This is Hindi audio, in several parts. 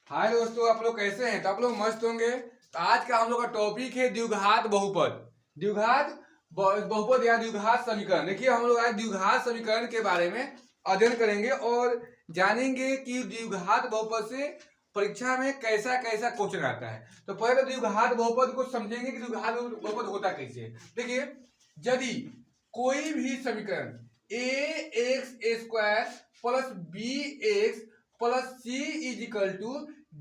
हाय दोस्तों, आप लोग कैसे हैं? तो आप लोग मस्त होंगे। तो आज का हम लोग का टॉपिक है द्विघात बहुपद। द्विघात बहुपद या द्विघात समीकरण। देखिए, हम लोग आज द्विघात समीकरण के बारे में अध्ययन करेंगे और जानेंगे कि द्विघात बहुपद से परीक्षा में कैसा कैसा क्वेश्चन आता है। तो पहले तो द्विघात बहुपद को समझेंगे कि द्विघात बहुपद होता कैसे है। देखिए, यदि कोई भी समीकरण A X square plus B X plus C is equal to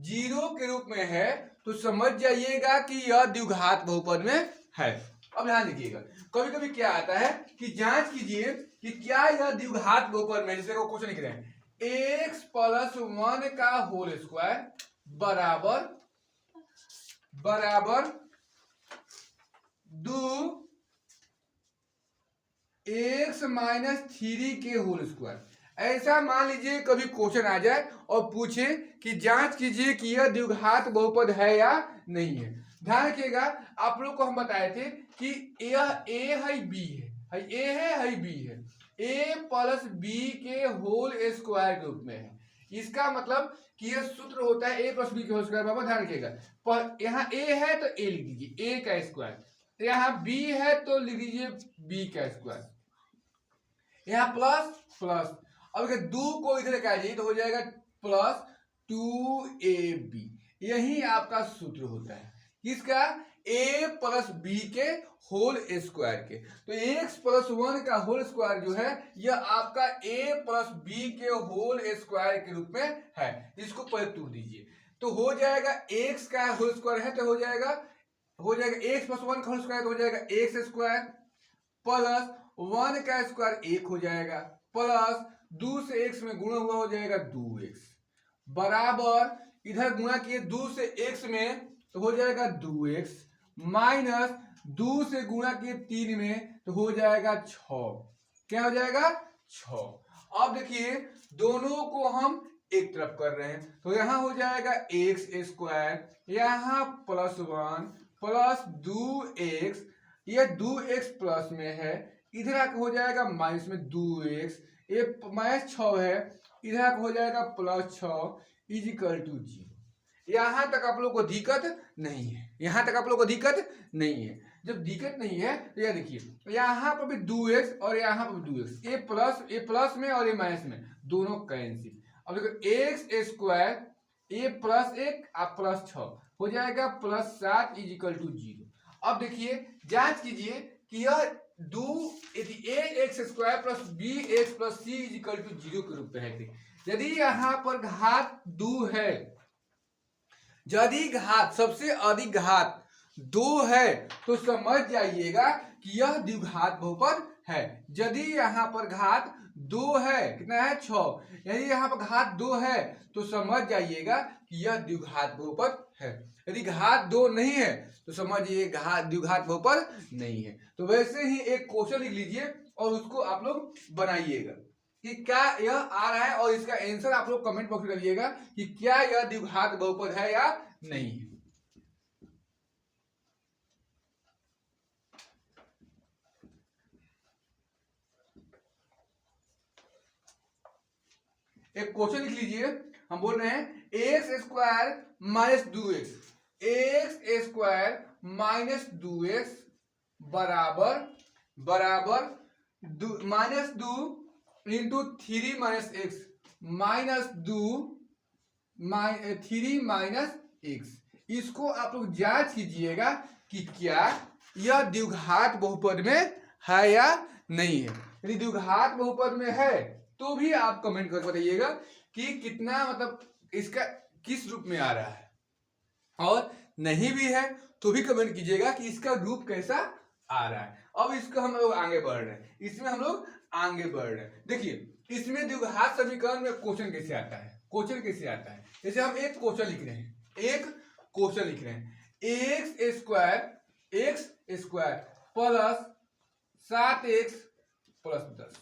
0 के रूप में है तो समझ जाइएगा कि यह द्विघात बहुपद में है। अब ध्यान दीजिएगा, कभी कभी क्या आता है कि जांच कीजिए कि क्या यह द्विघात बहुपद में, जैसे को क्वेश्चन लिख रहे हैं एक्स प्लस 1 का होल स्क्वायर बराबर बराबर 2 एक्स माइनस 3 के होल स्क्वायर। ऐसा मान लीजिए कभी क्वेश्चन आ जाए और पूछे कि जांच कीजिए कि यह द्विघात बहुपद है या नहीं है। ध्यान रखिएगा, आप लोग को हम बताए थे कि यह ए है बी है, ए है बी है, ए प्लस बी के होल स्क्वायर के रूप में है। इसका मतलब कि यह सूत्र होता है ए प्लस बी के होल स्क्वायर। बाबा ध्यान रखिएगा, पर यहाँ ए है तो ए लिख दीजिए, ए का स्क्वायर। यहाँ बी है तो लिख दीजिए बी का स्क्वायर, यहाँ प्लस प्लस। अब अगर 2 को इधर लेकर आइए तो हो जाएगा प्लस 2ab। यही आपका सूत्र होता है किसका? a प्लस बी के होल स्क्वायर के। तो x प्लस 1 का होल स्क्वायर जो है यह आपका a प्लस बी के होल स्क्वायर के रूप में है। इसको पहले तोड़ दीजिए तो हो जाएगा x का होल स्क्वायर है तो हो जाएगा x प्लस 1 का होल स्क्वायर हो जाएगा x स्क्वायर प्लस 1 का स्क्वायर 1 हो जाएगा प्लस 2 से x में गुणा हुआ हो जाएगा 2x बराबर इधर गुणा किए 2 से x में तो हो जाएगा 2x माइनस 2 से गुणा किए 3 में तो हो जाएगा 6। क्या हो जाएगा? 6। अब देखिए दोनों को हम एक तरफ कर रहे हैं तो यहां हो जाएगा एक्स स्क्वायर, यहां प्लस 1 प्लस 2x, ये 2x प्लस में है, इधर आके हो जाएगा माइनस में 2x, ये माइनस 6 है, इधर आके हो जाएगा प्लस 6 इज इक्वल टू 0। यहां तक आप लोग को दिक्कत नहीं है, यहां तक आप लोग को दिक्कत नहीं है। जब दिक्कत नहीं है तो यह देखिए यहां पर भी 2x और यहां पर भी 2x, ए प्लस में और ये माइनस में दोनों कैंसिल। अब देखो एक्स स्क्वायर ए प्लस 1 आप प्लस 6 हो जाएगा प्लस 7 इज इक्वल टू 0। अब देखिए जांच कीजिए कि यह A X square plus B X plus C is equal to 0 के रूप में है। यदि यहां पर घात 2 है, यदि घात सबसे अधिक घात 2 है तो समझ जाइएगा कि यह द्विघात बहुपद है। यदि यहां पर घात 2 है, कितना है 6, यदि यहां पर घात 2 है तो समझ जाइएगा कि यह द्विघात बहुपद है। यदि घात 2 नहीं है तो समझिए द्विघात बहुपद नहीं है। तो वैसे ही एक क्वेश्चन लिख लीजिए और उसको आप लोग बनाइएगा कि क्या यह आ रहा है और इसका आंसर आप लोग कमेंट बॉक्स में करिएगा कि क्या यह द्विघात बहुपद है या नहीं है। एक क्वेश्चन लिख लीजिए, हम बोल रहे हैं x square minus 2x, x square minus 2x बराबर बराबर minus 2 into 3 minus x minus 2 3 minus x. इसको आप लोग जांच कीजिएगा कि क्या यह द्विघात बहुपद में है या नहीं है। यदि द्विघात बहुपद में है तो भी आप कमेंट कर बताइएगा कि कितना, मतलब इसका किस रूप में आ रहा है, और नहीं भी है तो भी कमेंट कीजिएगा कि इसका रूप कैसा आ रहा है। अब इसको हम लोग आगे बढ़ रहे हैं, इसमें हम लोग आगे बढ़ रहे हैं। देखिए इसमें द्विघात समीकरण में क्वेश्चन कैसे आता है, क्वेश्चन कैसे आता है। जैसे हम एक क्वेश्चन लिख रहे हैं, एक क्वेश्चन लिख रहे हैं x square plus 7x plus 10।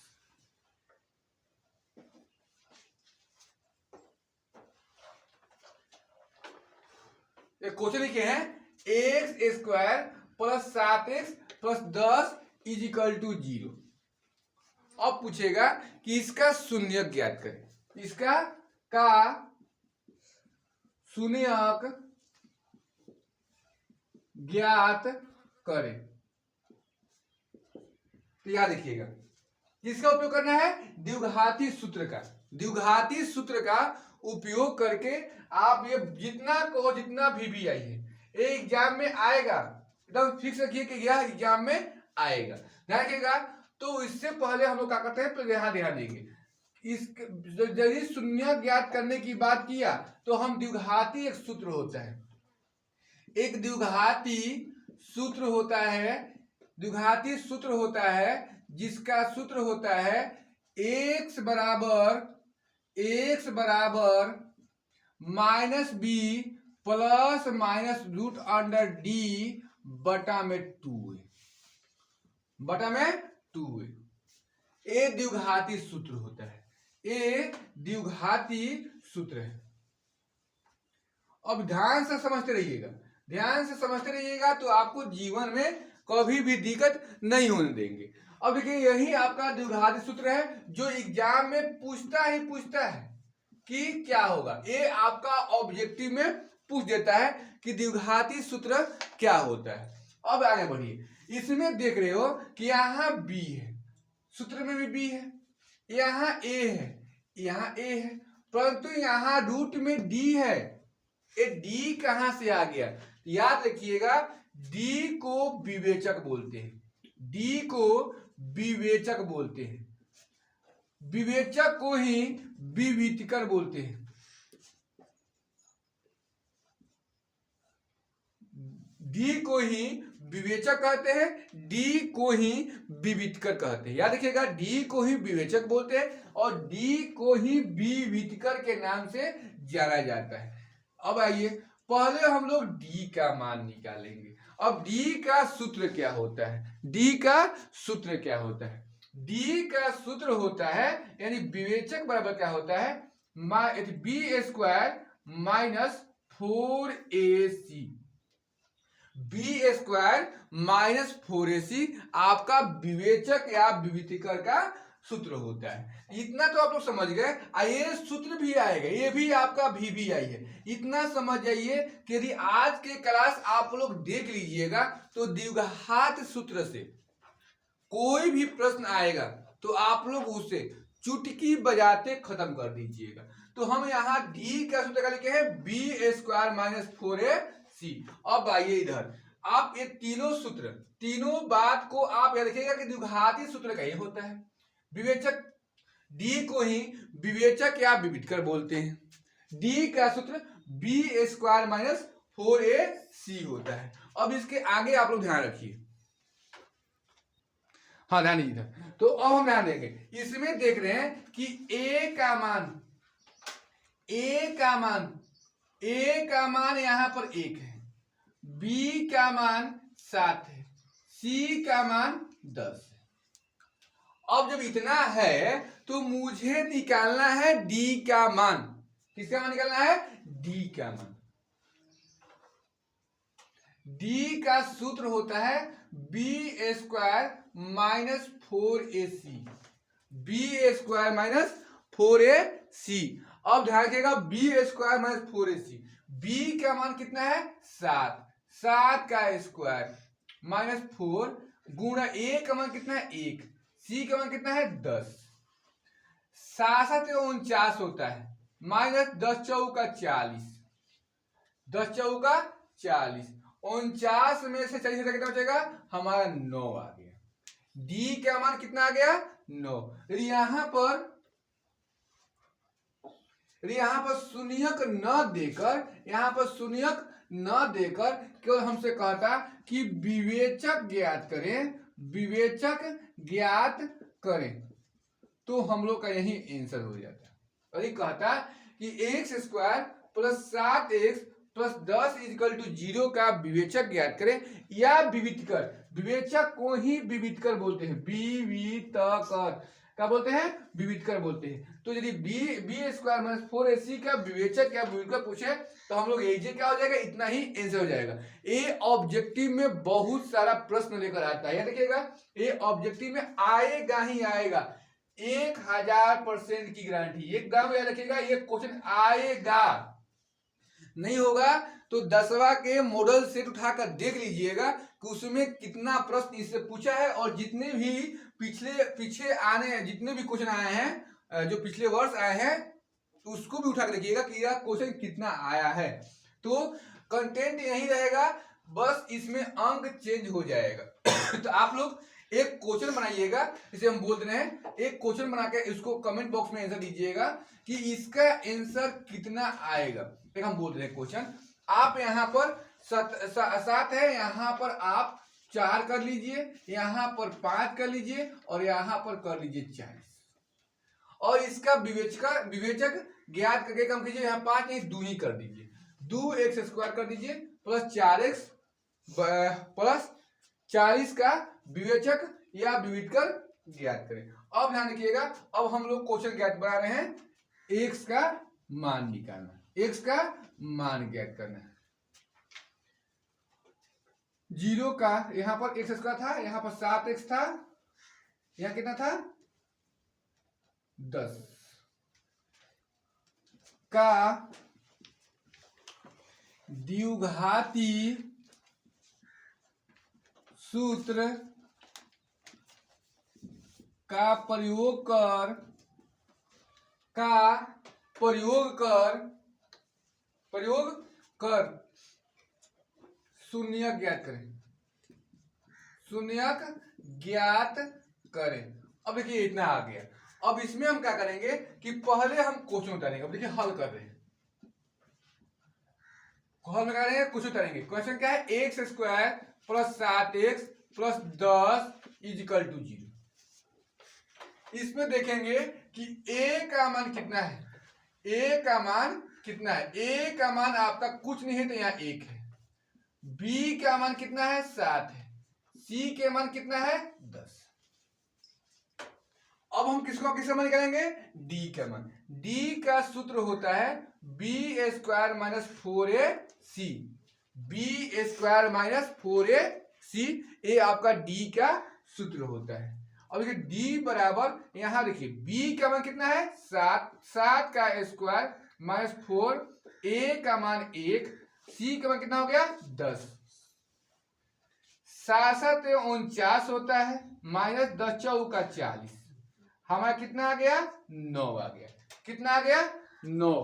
एक क्वेश्चन लिखे हैं x square plus 7x plus 10 is equal to 0। अब पूछेगा कि इसका शून्य ज्ञात करें, इसका का शून्यक ज्ञात करें। तो याद रखिएगा किसका उपयोग करना है, द्विघाती सूत्र का। द्विघाती सूत्र का उपयोग करके आप ये जितना कहो जितना भी आइए, एग्जाम में आएगा, एकदम फिक्स रखिए कि यह एग्जाम में आएगा, ध्यान रखिएगा। तो इससे पहले हम लोग क्या करते हैं, तो यहाँ ध्यान देंगे, इस यदि शून्य ज्ञात करने की बात किया तो हम द्विघाती एक सूत्र होता है, एक द्विघाती सूत्र होता है, द्विघाती सूत्र होता है जिसका सूत्र होता है x बराबर minus b plus minus root under d बटा में 2 ये द्विघाती सूत्र होता है, ये द्विघाती सूत्र है। अब ध्यान से समझते रहिएगा, ध्यान से समझते रहिएगा तो आपको जीवन में कभी भी दिक्कत नहीं होने देंगे। अब देखिए यही आपका द्विघाती सूत्र है जो एग्जाम में पूछता है कि क्या होगा, ये आपका ऑब्जेक्टिव में पूछ देता है कि द्विघाती सूत्र क्या होता है। अब आगे बढ़िए, इसमें देख रहे हो कि यहाँ बी है, सूत्र में भी बी है, यहाँ ए है, यहाँ ए है, परंतु यहाँ रूट में डी है। ये डी कहां से आ गया, याद रखिएगा डी को विवेचक बोलते हैं, डी को विवेचक बोलते हैं, विवेचक को ही विवितकर बोलते हैं, डी को ही विवेचक कहते हैं, डी को ही विवितकर कहते हैं। याद रखिएगा डी को ही विवेचक बोलते हैं और डी को ही विवितकर के नाम से जाना जाता है। अब आइए पहले हम लोग डी का मान निकालेंगे। अब डी का सूत्र क्या होता है, डी का सूत्र क्या होता है, डी का सूत्र होता है यानी विवेचक बराबर क्या होता है, b square minus 4ac, b square minus 4ac आपका विवेचक या विवितकर का सूत्र होता है। इतना तो आप लोग समझ गए। ये सूत्र भी आएगा, ये भी आपका भी आई है। इतना समझ जाइए कि यदि आज के क्लास आप लोग देख लीजिएगा तो द्विघात सूत्र से कोई भी प्रश्न आएगा तो आप लोग उसे चुटकी बजाते खत्म कर दीजिएगा। तो हम यहाँ डी का सूत्र का लिखे हैं बी स्क्वायर माइनस 4ac। अब आइए इधर, आप ये तीनों सूत्र, तीनों बात को आप याद रखिएगा कि द्विघाती सूत्र का ये होता है। विवेचक, डी को ही विवेचक या विवितकर बोलते हैं। डी का सूत्र बी स्क्वायर माइनस 4ac होता है। अब इसके आगे आप लोग ध्यान रखिए, हाँ ध्यान दीजिए। तो अब हम ध्यान देंगे, इसमें देख रहे हैं कि ए का मान यहां पर 1 है, बी का मान 7 है, सी का मान 10 है। अब जब इतना है तो मुझे निकालना है डी का मान। किसका मान निकालना है, डी का मान। डी का सूत्र होता है b square minus 4ac, b square minus 4ac। अब ध्यान रखिएगा B square minus 4ac, B का मान कितना है 7, 7 का स्क्वायर माइनस 4 गुणा ए का मान कितना है 1, सी का मान कितना है 10, 7 49 होता है, माइनस 10 चौका 40, 10 चौका 40, 49 में से 40 कितना बचेगा हमारा 9 आ गया। डी का मान कितना आ गया 9। यहां पर शून्यक न देकर केवल हमसे कहता कि विवेचक ज्ञात करें तो हम लोग का यही आंसर हो जाता। और ये कहता कि x square plus 7x plus 10 equal to 0 का विवेचक ज्ञात करें या विवितकर। विवेचक को ही विवितकर बोलते हैं, विवितकर क्या बोलते हैं, विवितकर बोलते हैं। तो यदि बी स्क्वायर माइनस 4ac का विवेचक या विवितकर पूछे तो हम लोग एजे क्या हो जाएगा, इतना ही आंसर हो जाएगा। ये ऑब्जेक्टिव में बहुत सारा प्रश्न लेकर आता है, याद रखिएगा ये ऑब्जेक्टिव में आएगा ही आएगा, 1000% की गारंटी। एकदम याद रखिएगा ये क्वेश्चन आएगा, नहीं होगा तो 10वां के मॉडल सेट उठाकर देख लीजिएगा कि उसमें कितना प्रश्न इससे पूछा है, और जितने भी पीछे आने जितने भी क्वेश्चन आए हैं जो पिछले वर्ष आए हैं उसको भी उठा कर देखिएगा कि यह क्वेश्चन कितना आया है। तो कंटेंट यही रहेगा, बस इसमें अंक चेंज हो जाएगा। तो आप लोग एक क्वेश्चन बनाइएगा, जिसे हम बोल रहे हैं, एक क्वेश्चन बना के इसको कमेंट बॉक्स में आंसर दीजिएगा कि इसका आंसर कितना आएगा। एक हम बोल रहे हैं क्वेश्चन, आप यहाँ पर 7 है, यहाँ पर आप 4 कर लीजिए, यहाँ पर 5 कर लीजिए और यहाँ पर कर लीजिए 40, और इसका विवेचक ज्ञात करके कम कीजिए। यहाँ 5 नहीं 2 ही कर दीजिए, 2x² कर दीजिए प्लस 4x प्लस 40 का विवेचक या विविधकर ज्ञात करें। अब ध्यान रखिएगा, अब हम लोग क्वेश्चन ज्ञात बना रहे हैं, x का मान निकालना, x का मान ज्ञात करना है। 0 का यहां पर x² था, यहां पर 7x था, यहां कितना था 10 का द्विघाती सूत्र का प्रयोग कर शून्यक ज्ञात करें, शून्यक ज्ञात करें। अब देखिए इतना आ गया। अब इसमें हम क्या करेंगे कि पहले हम क्वेश्चन उतारेंगे। अब देखिए हल कर रहे हैं, हल में क्या करेंगे, कुछ उतारेंगे। क्वेश्चन क्या है, x² plus 7x plus 10 is equal to 0। इसमें देखेंगे कि a का मान कितना है, a का मान कितना है। a का मान आपका कुछ नहीं है तो यहाँ 1 है, b का मान कितना है 7 है, c के मान कितना है 10। अब हम किसका मान निकालेंगे, d का मान। d का सूत्र होता है b² minus 4ac, b² minus 4ac, ये आपका d का सूत्र होता है। अब देखिए d बराबर, यहां देखिए b का मान कितना है 7 का स्क्वायर माइनस 4, a का मान 1, c का मान कितना हो गया 10, 7 49 होता है, माइनस 10 चौका 40, हमारा कितना आ गया 9 आ गया। कितना आ गया 9,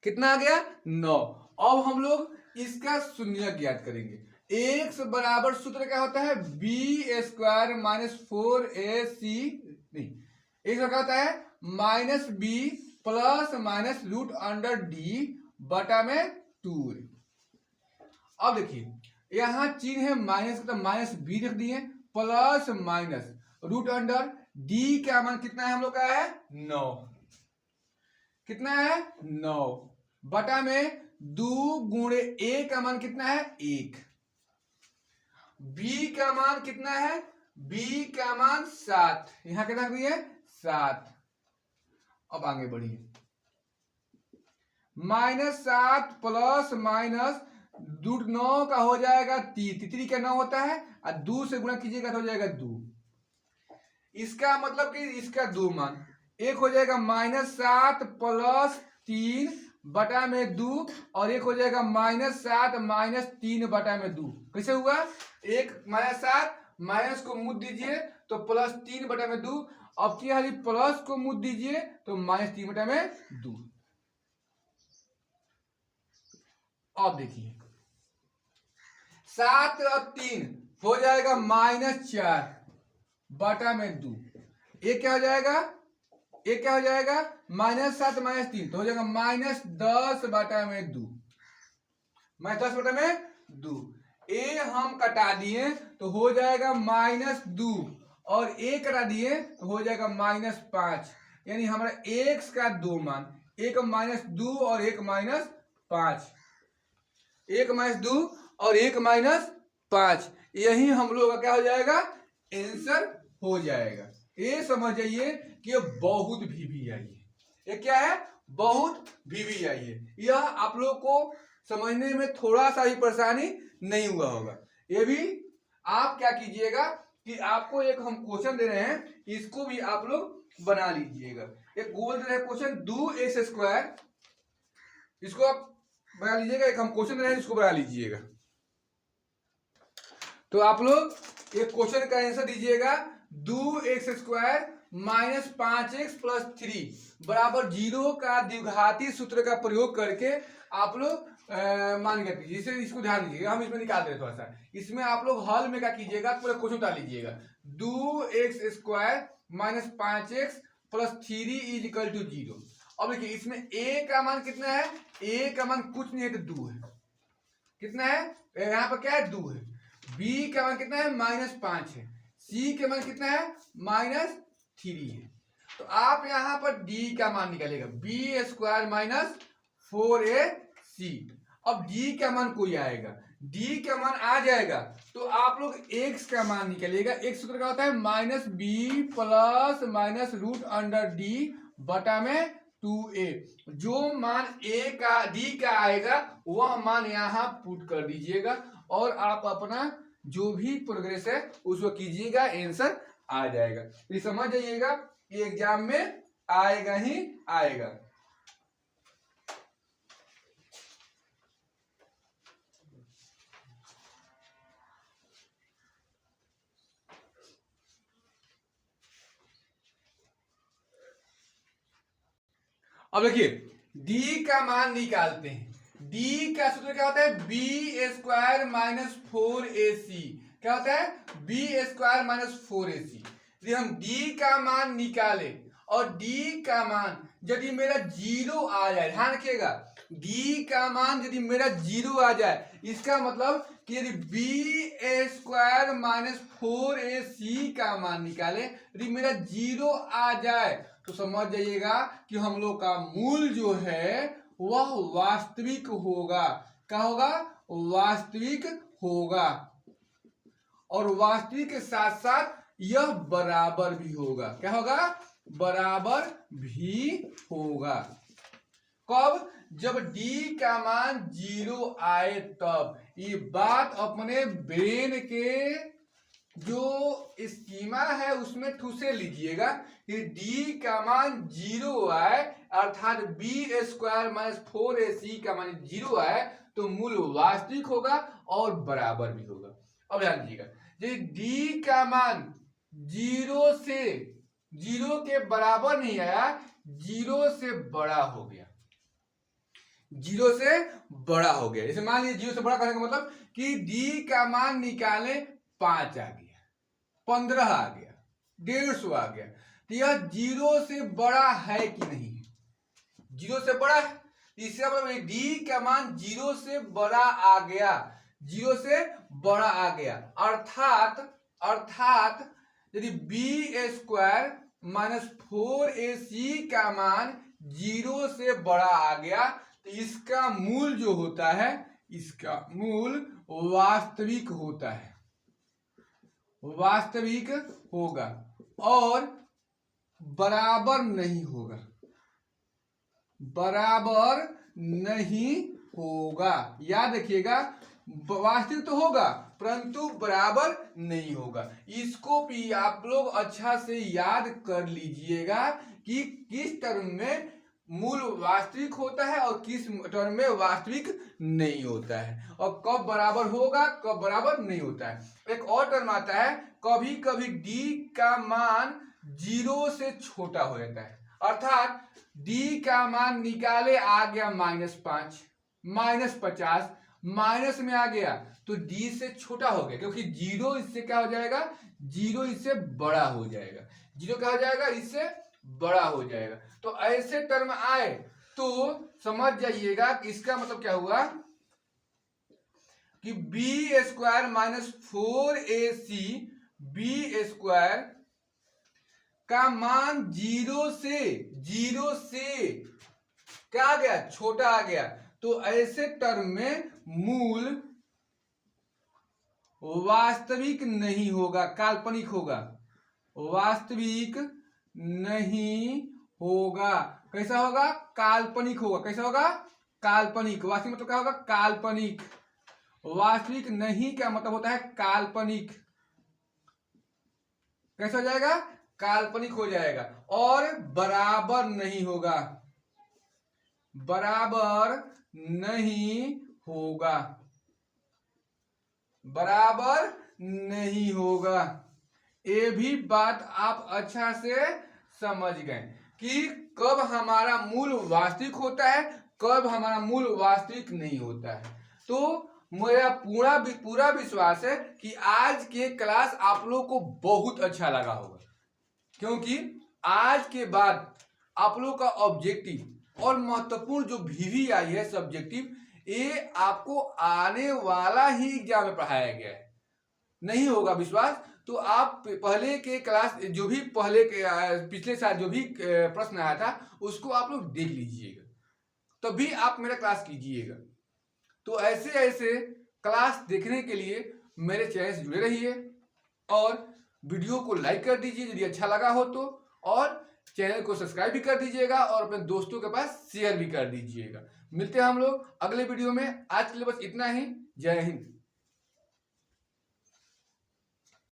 कितना आ गया 9। अब हम लोग इसका शून्य ज्ञात करेंगे। x बराबर सूत्र क्या होता है, b² माइनस 4ac, नहीं x क्या होता है minus b plus minus root under d बटा में 2। अब देखिए यहां चिन्ह है माइनस का, तो माइनस b रख दिए, plus minus root under d का मान कितना है हम लोग का है 9, कितना है 9 बटा में 2 गुणे a का मान कितना है 1, b का मान कितना है, b का मान 7, यहां कितना दिए 7। अब आगे बढ़िए, -7 प्लस माइनस रूट 9 का हो जाएगा 3 का 9 होता है, और 2 से गुणा कीजिएगा तो हो जाएगा 2। इसका मतलब कि इसका 2 मान, एक हो जाएगा -7 प्लस 3 बटा में 2, और एक हो जाएगा -7 माइनस 3 बटा में 2। कैसे हुआ, एक -7 माइनस को मुद दीजिए तो +3 बटा में 2, अब की हाली प्लस को मुद दीजिए तो -3 बटा में 2। अब देखिए 7 और 3 हो जाएगा -4 बटा में 2, एक क्या हो जाएगा, एक क्या हो जाएगा -7 माइनस 3 तो हो जाएगा -10 बटा में 2, -10 बटा में 2। ए हम कटा दिए तो हो जाएगा -2, और ए कटा दिए तो हो जाएगा -5, यानी हमारा x का 2 मान, एक -2 और एक -5, एक -2 और एक -5, यही हम लोग का क्या हो जाएगा आंसर हो जाएगा। ये समझ जाइए कि ये बहुत वीवीआई है। ये क्या है, बहुत वीवीआई है। यह आप लोग को समझने में थोड़ा सा ही परेशानी नहीं हुआ होगा। ये भी आप क्या कीजिएगा कि आपको एक हम क्वेश्चन दे रहे हैं, इसको भी आप लोग बना लीजिएगा। एक बोल रहे क्वेश्चन, 2x² इसको आप बना लीजिएगा, एक हम क्वेश्चन रहे इसको बना लीजिएगा। तो आप लोग एक क्वेश्चन का आंसर दीजिएगा, 2x² माइनस 5x प्लस 3 बराबर 0 का द्विघाती सूत्र का प्रयोग करके आप लोग मान गए, जिसे इसको ध्यान दीजिएगा, हम इसमें निकाल दें थोड़ा सा। इसमें आप लोग हल में क्या कीजिएगा, पूरा क्वेश्चन उतार लीजिएगा। 2x² minus 5x plus 3 is equal to 0। अब देखिए इसमें a का मान कितना है, a का मान कुछ नहीं है तो 2 है। कितना है यहाँ पर, क्या है 2 है। b का मान कितना है, -5 है। c का मान कितना है, -3 है। तो आप यहाँ पर d का मान निकालेगा, b² माइनस 4ac। अब d का मान कोई आएगा, d का मान आ जाएगा तो आप लोग x का मान निकालिएगा। x सूत्र का होता है -b plus minus root under d बटा में 2a। जो मान a का d का आएगा वह मान यहाँ पुट कर दीजिएगा और आप अपना जो भी प्रोग्रेस है उसको कीजिएगा, आंसर आ जाएगा। ये समझ जाइएगा कि एग्जाम में आएगा ही आएगा। अब देखिए d का मान निकालते हैं। d का सूत्र क्या होता है, b² माइनस 4ac। क्या होता है, b² माइनस 4ac। यदि हम d का मान निकाले और d का मान यदि मेरा 0 आ जाए, ध्यान रखिएगा, d का मान यदि मेरा 0 आ जाए, इसका मतलब कि यदि b² माइनस 4ac का मान निकाले, यदि मेरा 0 आ जाए तो समझ जाइएगा कि हम लोग का मूल जो है वह वास्तविक होगा। क्या होगा, वास्तविक होगा। और वास्तविक के साथ साथ यह बराबर भी होगा। क्या होगा, बराबर भी होगा। कब, जब d का मान 0 आए तब। ये बात अपने ब्रेन के जो स्कीमा है उसमें ठूसे लीजिएगा कि d का मान 0 आए, अर्थात b² माइनस 4ac का मान 0 आए तो मूल वास्तविक होगा और बराबर भी होगा। अब ध्यान दीजिएगा, यदि d का मान 0 के बराबर नहीं आया, 0 से बड़ा हो गया, 0 से बड़ा हो गया। जैसे मान लीजिए 0 से बड़ा करने का मतलब कि d का मान निकाले 5 आ गया, 15 आ गया, 150 आ गया, तो यह 0 से बड़ा है कि नहीं, 0 से बड़ा है। इसका मतलब d का मान 0 से बड़ा आ गया, 0 से बड़ा आ गया। अर्थात यदि b² माइनस 4ac का मान 0 से बड़ा आ गया तो इसका मूल जो होता है, इसका मूल वास्तविक होता है, वास्तविक होगा और बराबर नहीं होगा, बराबर नहीं होगा। याद रखिएगा, वास्तविक तो होगा परंतु बराबर नहीं होगा। इसको भी आप लोग अच्छा से याद कर लीजिएगा कि किस टर्म में मूल वास्तविक होता है और किस टर्म में वास्तविक नहीं होता है, और कब बराबर होगा कब बराबर नहीं होता है। एक और टर्म आता है, कभी कभी d का मान 0 से छोटा हो जाता है, अर्थात d का मान निकाले आ गया -5, -50, माइनस में आ गया तो d से छोटा हो गया, क्योंकि 0 इससे क्या हो जाएगा, 0 इससे बड़ा हो जाएगा, 0 क्या हो जाएगा, इससे बड़ा हो जाएगा। तो ऐसे टर्म आए तो समझ जाइएगा कि इसका मतलब क्या हुआ कि b² माइनस 4ac, b² का मान 0 से क्या आ गया, छोटा आ गया। तो ऐसे टर्म में मूल वास्तविक नहीं होगा, काल्पनिक होगा, वास्तविक नहीं होगा। कैसा होगा, काल्पनिक होगा। कैसा होगा, काल्पनिक। वास्तविक मतलब क्या होगा, काल्पनिक। वास्तविक नहीं का मतलब होता है काल्पनिक। कैसा हो जाएगा, काल्पनिक हो जाएगा। और बराबर नहीं होगा, बराबर नहीं होगा, बराबर नहीं होगा। ये भी बात आप अच्छा से समझ गए कि कब हमारा मूल वास्तविक होता है, कब हमारा मूल वास्तविक नहीं होता है। तो मेरा पूरा विश्वास है कि आज के क्लास आप लोग को बहुत अच्छा लगा होगा, क्योंकि आज के बाद आप लोग का ऑब्जेक्टिव और महत्वपूर्ण जो VVI है सब्जेक्टिव, ये आपको आने वाला ही एग्जाम में पढ़ाया गया है। नहीं होगा विश्वास तो आप पहले के क्लास जो भी पहले के पिछले साल जो भी प्रश्न आया था उसको आप लोग देख लीजिएगा, तभी आप मेरा क्लास कीजिएगा। तो ऐसे ऐसे क्लास देखने के लिए मेरे चैनल से जुड़े रहिए और वीडियो को लाइक कर दीजिए यदि अच्छा लगा हो तो, और चैनल को सब्सक्राइब भी कर दीजिएगा और अपने दोस्तों के पास शेयर भी कर दीजिएगा। मिलते हैं हम लोग अगले वीडियो में। आज के लिए बस इतना ही। जय हिंद।